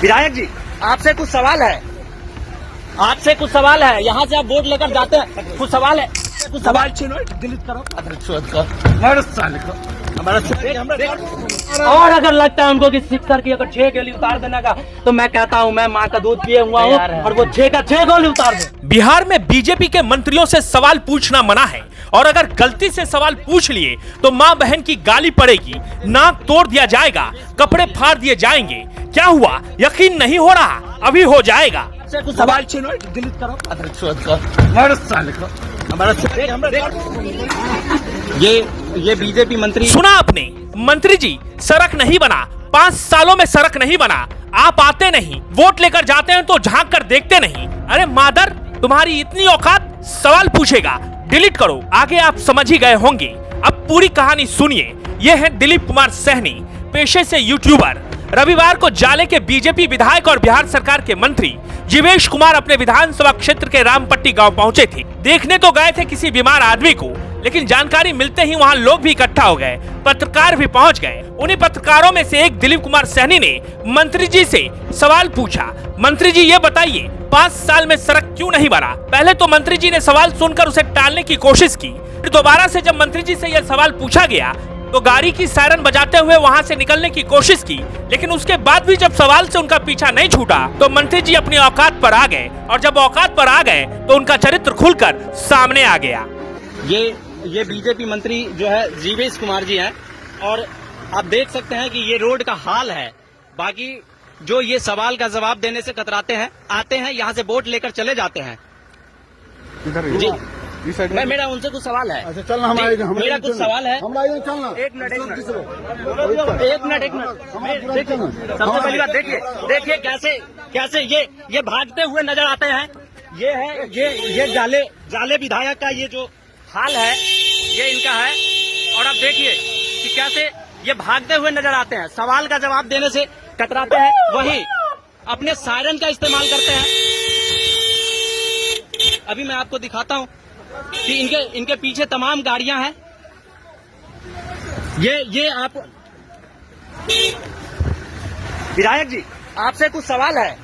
विधायक जी, आपसे कुछ सवाल है। आपसे कुछ सवाल है। यहाँ से आप वोट लेकर जाते हैं, कुछ सवाल है। कुछ सवाल छीनो, डिलीट करो। और अगर लगता है उनको कि सिक्सर की अगर 6 गोली उतार देने का, तो मैं कहता हूँ मैं माँ का दूध पिए हुआ हूँ और वो 6 का 6 गोली उतार दे। बिहार में बीजेपी के मंत्रियों से सवाल पूछना मना है और अगर गलती से सवाल पूछ लिए तो माँ बहन की गाली पड़ेगी, नाक तोड़ दिया जाएगा, कपड़े फाड़ दिए जाएंगे। क्या हुआ यकीन नहीं हो रहा, अभी हो जाएगा। कुछ सवाल छीनो, डिलीट करो। ये बीजेपी मंत्री सुना आपने, मंत्री जी सड़क नहीं बना, 5 सालों में सड़क नहीं बना। आप आते नहीं, वोट लेकर जाते हैं तो झांक कर देखते नहीं। अरे मादर, तुम्हारी इतनी औकात, सवाल पूछेगा, डिलीट करो। आगे आप समझ ही गए होंगे। अब पूरी कहानी सुनिए। ये है दिलीप कुमार सहनी, पेशे से यूट्यूबर। रविवार को जाले के बीजेपी विधायक और बिहार सरकार के मंत्री जीवेश कुमार अपने विधानसभा क्षेत्र के रामपट्टी गांव पहुंचे थे। देखने तो गए थे किसी बीमार आदमी को, लेकिन जानकारी मिलते ही वहां लोग भी इकट्ठा हो गए, पत्रकार भी पहुंच गए। उन्हीं पत्रकारों में से एक दिलीप कुमार सहनी ने मंत्री जी से सवाल पूछा। मंत्री जी ये बताइए, 5 साल में सड़क क्यों नहीं बना? पहले तो मंत्री जी ने सवाल सुनकर उसे टालने की कोशिश की, फिर दोबारा से जब मंत्री जी से यह सवाल पूछा गया तो गाड़ी की सायरन बजाते हुए वहां से निकलने की कोशिश की, लेकिन उसके बाद भी जब सवाल से उनका पीछा नहीं छूटा तो मंत्री जी अपनी औकात पर आ गए। और जब औकात पर आ गए तो उनका चरित्र खुलकर सामने आ गया। ये बीजेपी मंत्री जो है जीवेश कुमार जी हैं और आप देख सकते हैं कि ये रोड का हाल है। बाकी जो ये सवाल का जवाब देने से कतराते हैं, आते हैं यहाँ से वोट लेकर चले जाते हैं। जी मेरा उनसे कुछ सवाल है। अच्छा चलना, मेरा कुछ सवाल है। चलना। एक मिनट सबसे पहली बात देखिए कैसे ये भागते हुए नजर आते हैं। ये है ये जाले विधायक का ये जो हाल है ये इनका है। और अब देखिए कि कैसे ये भागते हुए नजर आते हैं, सवाल का जवाब देने से कतराते हैं, वही अपने सायरन का इस्तेमाल करते हैं। अभी मैं आपको दिखाता हूँ कि इनके पीछे तमाम गाड़ियां हैं। ये आप विधायक जी, आपसे कुछ सवाल है।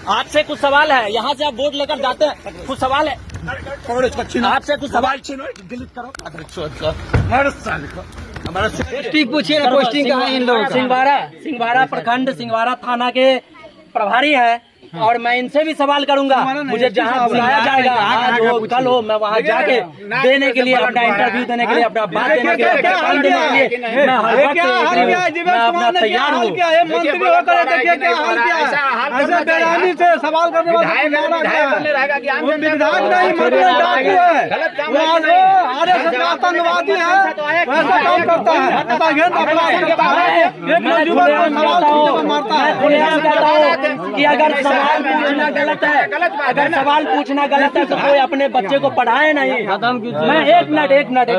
आपसे कुछ सवाल है। यहाँ से आप वोट लेकर जाते हैं, कुछ सवाल है। आपसे कुछ सवाल छीनो, डिलीट करो। पोस्टिंग पूछिए ना, पोस्टिंग कहाँ है इन लोगों का? सिंहवाड़ा प्रखंड, सिंहवाड़ा थाना के प्रभारी है और मैं इनसे भी सवाल करूंगा। मुझे जहां बुलाया जाएगा, आज हो कल हो, मैं वहां जाके देने के लिए, अपना इंटरव्यू देने के लिए, अपना बात देने के लिए, अपना काम देने के लिए मैं हर वक्त मैं अपना तैयार हूँ। मंत्री होकर देखिए क्या हाल किया है। ऐसे बेरानी से सवाल करने वाला विधायक नहीं, मंत्री आतंकवादी है, वैसा काम करता है। कि अगर सवाल पूछना गलत है, अगर सवाल पूछना गलत है तो कोई अपने बच्चे को पढ़ाए नहीं। मैं एक मिनट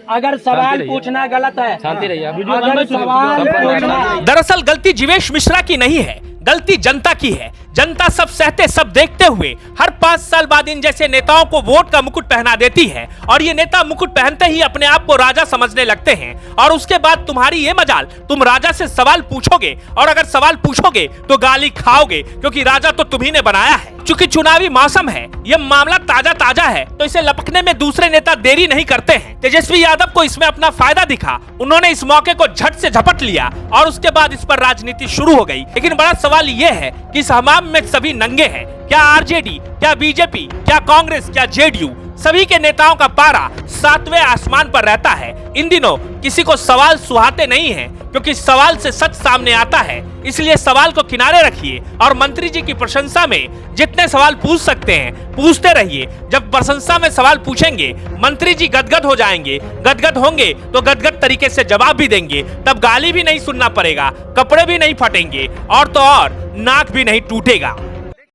अगर सवाल पूछना गलत है, अगर सवाल पूछना, दरअसल गलती जीवेश मिश्रा की नहीं है, गलती जनता की है। जनता सब सहते सब देखते हुए हर 5 साल बाद इन जैसे नेताओं को वोट का मुकुट पहना देती है और ये नेता मुकुट पहनते ही अपने आप को राजा समझने लगते हैं। और उसके बाद तुम्हारी ये मजाल, तुम राजा से सवाल पूछोगे और अगर सवाल पूछोगे तो गाली खाओगे, क्योंकि राजा तो तुम्ही ने बनाया है। चूंकि चुनावी मौसम है, ये मामला ताजा है, तो इसे लपकने में दूसरे नेता देरी नहीं करते हैं। तेजस्वी यादव को इसमें अपना फायदा दिखा, उन्होंने इस मौके को झट से झपट लिया और उसके बाद इस पर राजनीति शुरू हो गई। लेकिन बड़ा सवाल ये है कि इस हमाम में सभी नंगे हैं। क्या आरजेडी, क्या बीजेपी, क्या कांग्रेस, क्या जेडीयू, सभी के नेताओं का पारा 7वें आसमान पर रहता है। इन दिनों किसी को सवाल सुहाते नहीं हैं, क्योंकि सवाल से सच सामने आता है। इसलिए सवाल को किनारे रखिए और मंत्री जी की प्रशंसा में जितने सवाल पूछ सकते हैं पूछते रहिए। जब प्रशंसा में सवाल पूछेंगे, मंत्री जी गदगद हो जाएंगे, गदगद होंगे तो गदगद तरीके से जवाब भी देंगे। तब गाली भी नहीं सुनना पड़ेगा, कपड़े भी नहीं फटेंगे और तो और नाक भी नहीं टूटेगा।